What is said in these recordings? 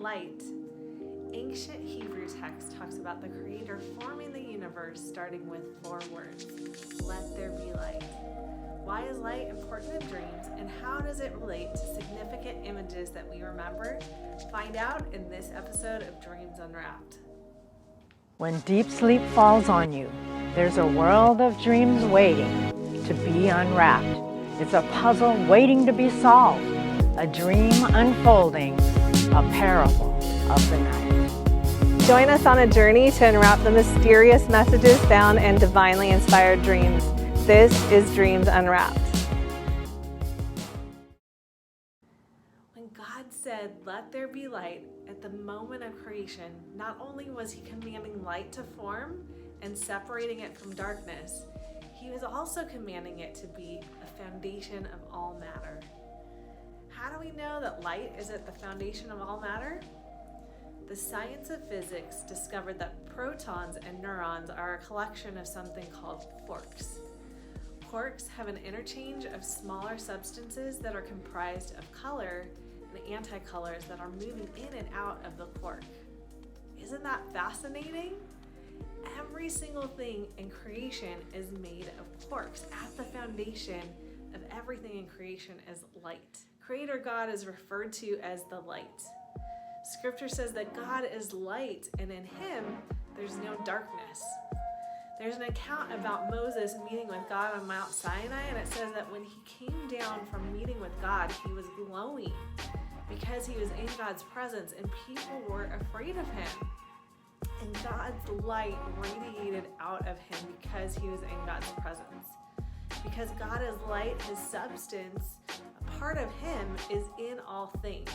Light. Ancient Hebrew text talks about the Creator forming the universe starting with 4 words. Let there be light. Why is light important in dreams, and how does it relate to significant images that we remember? Find out in this episode of Dreams Unwrapped. When deep sleep falls on you, there's a world of dreams waiting to be unwrapped. It's a puzzle waiting to be solved, a dream unfolding, a parable of the night. Join us on a journey to unwrap the mysterious messages found in divinely inspired dreams. This is Dreams Unwrapped. When God said, "Let there be light," at the moment of creation, not only was he commanding light to form and separating it from darkness, he was also commanding it to be the foundation of all matter. How do we know that light is at the foundation of all matter? The science of physics discovered that protons and neurons are a collection of something called quarks. Quarks have an interchange of smaller substances that are comprised of color and anticolors that are moving in and out of the quark. Isn't that fascinating? Every single thing in creation is made of quarks. At the foundation of everything in creation is light. Creator God is referred to as the light. Scripture says that God is light, and in him there's no darkness. There's an account about Moses meeting with God on Mount Sinai, and it says that when he came down from meeting with God, he was glowing because he was in God's presence, and people were afraid of him. And God's light radiated out of him because he was in God's presence. Because God is light, his substance, a part of him, is in all things.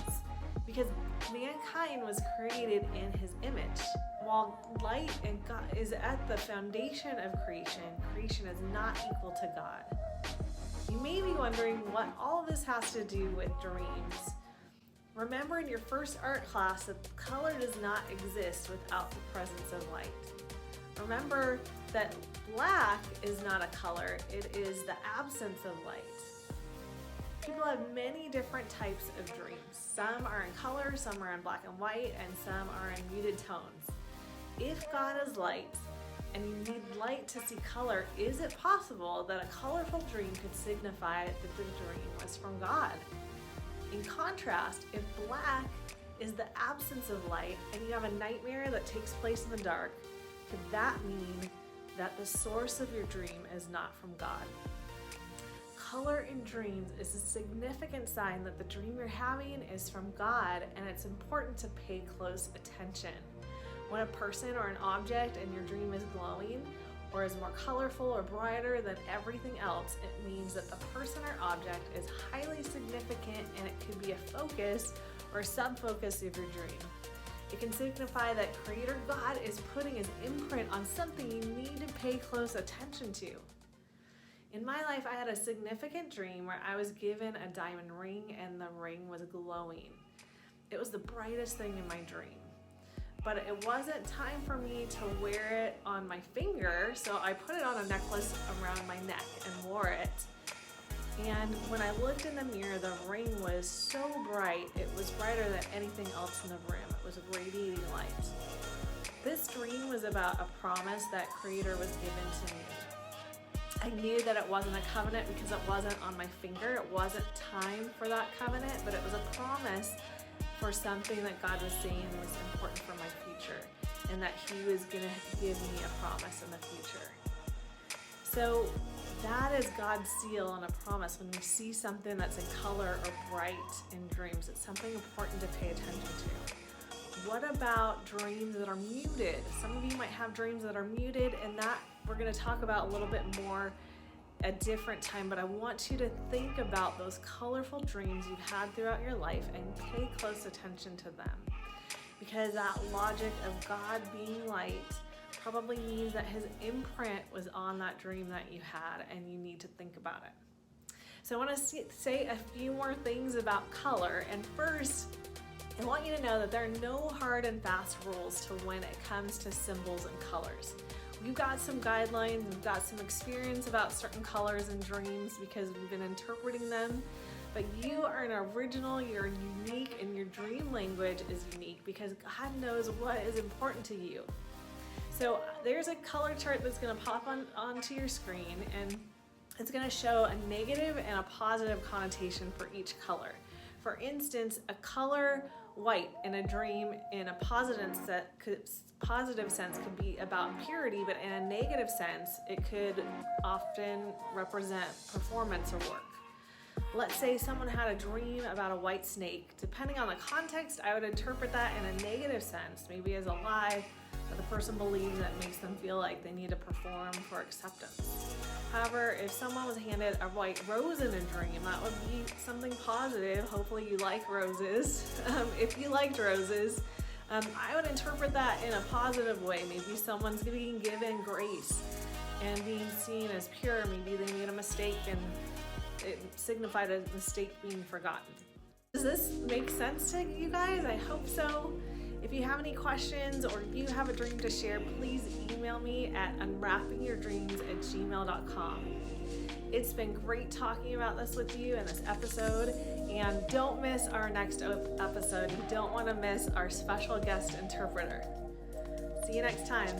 Because mankind was created in his image. While light and God is at the foundation of creation, creation is not equal to God. You may be wondering what all of this has to do with dreams. Remember in your first art class that color does not exist without the presence of light. Remember that black is not a color, it is the absence of light. People have many different types of dreams. Some are in color, some are in black and white, and some are in muted tones. If God is light and you need light to see color, is it possible that a colorful dream could signify that the dream was from God? In contrast, if black is the absence of light and you have a nightmare that takes place in the dark, could that mean that the source of your dream is not from God? Color in dreams is a significant sign that the dream you're having is from God, and it's important to pay close attention. When a person or an object in your dream is glowing or is more colorful or brighter than everything else, it means that the person or object is highly significant, and it could be a focus or sub-focus of your dream. It can signify that Creator God is putting his imprint on something you need to pay close attention to. In my life, I had a significant dream where I was given a diamond ring and the ring was glowing. It was the brightest thing in my dream. But it wasn't time for me to wear it on my finger, so I put it on a necklace around my neck and wore it. And when I looked in the mirror, the ring was so bright, it was brighter than anything else in the room. It was radiating light. This dream was about a promise that Creator was given to me. I knew that it wasn't a covenant because it wasn't on my finger. It wasn't time for that covenant, but it was a promise for something that God was saying was important for my future, and that he was going to give me a promise in the future. So that is God's seal on a promise. When you see something that's in color or bright in dreams, it's something important to pay attention to. What about dreams that are muted? Some of you might have dreams that are muted, and that we're going to talk about a little bit more a different time, but I want you to think about those colorful dreams you've had throughout your life and pay close attention to them, because that logic of God being light probably means that his imprint was on that dream that you had, and you need to think about it. So I want to say a few more things about color, and first I want you to know that there are no hard and fast rules to when it comes to symbols and colors. We've got some guidelines, we've got some experience about certain colors and dreams because we've been interpreting them, but you are an original, you're unique, and your dream language is unique because God knows what is important to you. So there's a color chart that's gonna pop onto your screen, and it's gonna show a negative and a positive connotation for each color. For instance, a color white in a dream in a positive sense could be about purity, but in a negative sense, it could often represent performance or work. Let's say someone had a dream about a white snake. Depending on the context, I would interpret that in a negative sense, maybe as a lie that the person believes that makes them feel like they need to perform for acceptance. However, if someone was handed a white rose in a dream, that would be something positive. Hopefully you like roses. If you liked roses, I would interpret that in a positive way. Maybe someone's being given grace and being seen as pure. Maybe they made a mistake and it signified a mistake being forgotten. Does this make sense to you guys? I hope so. If you have any questions or if you have a dream to share, please email me at unwrappingyourdreams@gmail.com. It's been great talking about this with you in this episode, and don't miss our next episode. You don't want to miss our special guest interpreter. See you next time.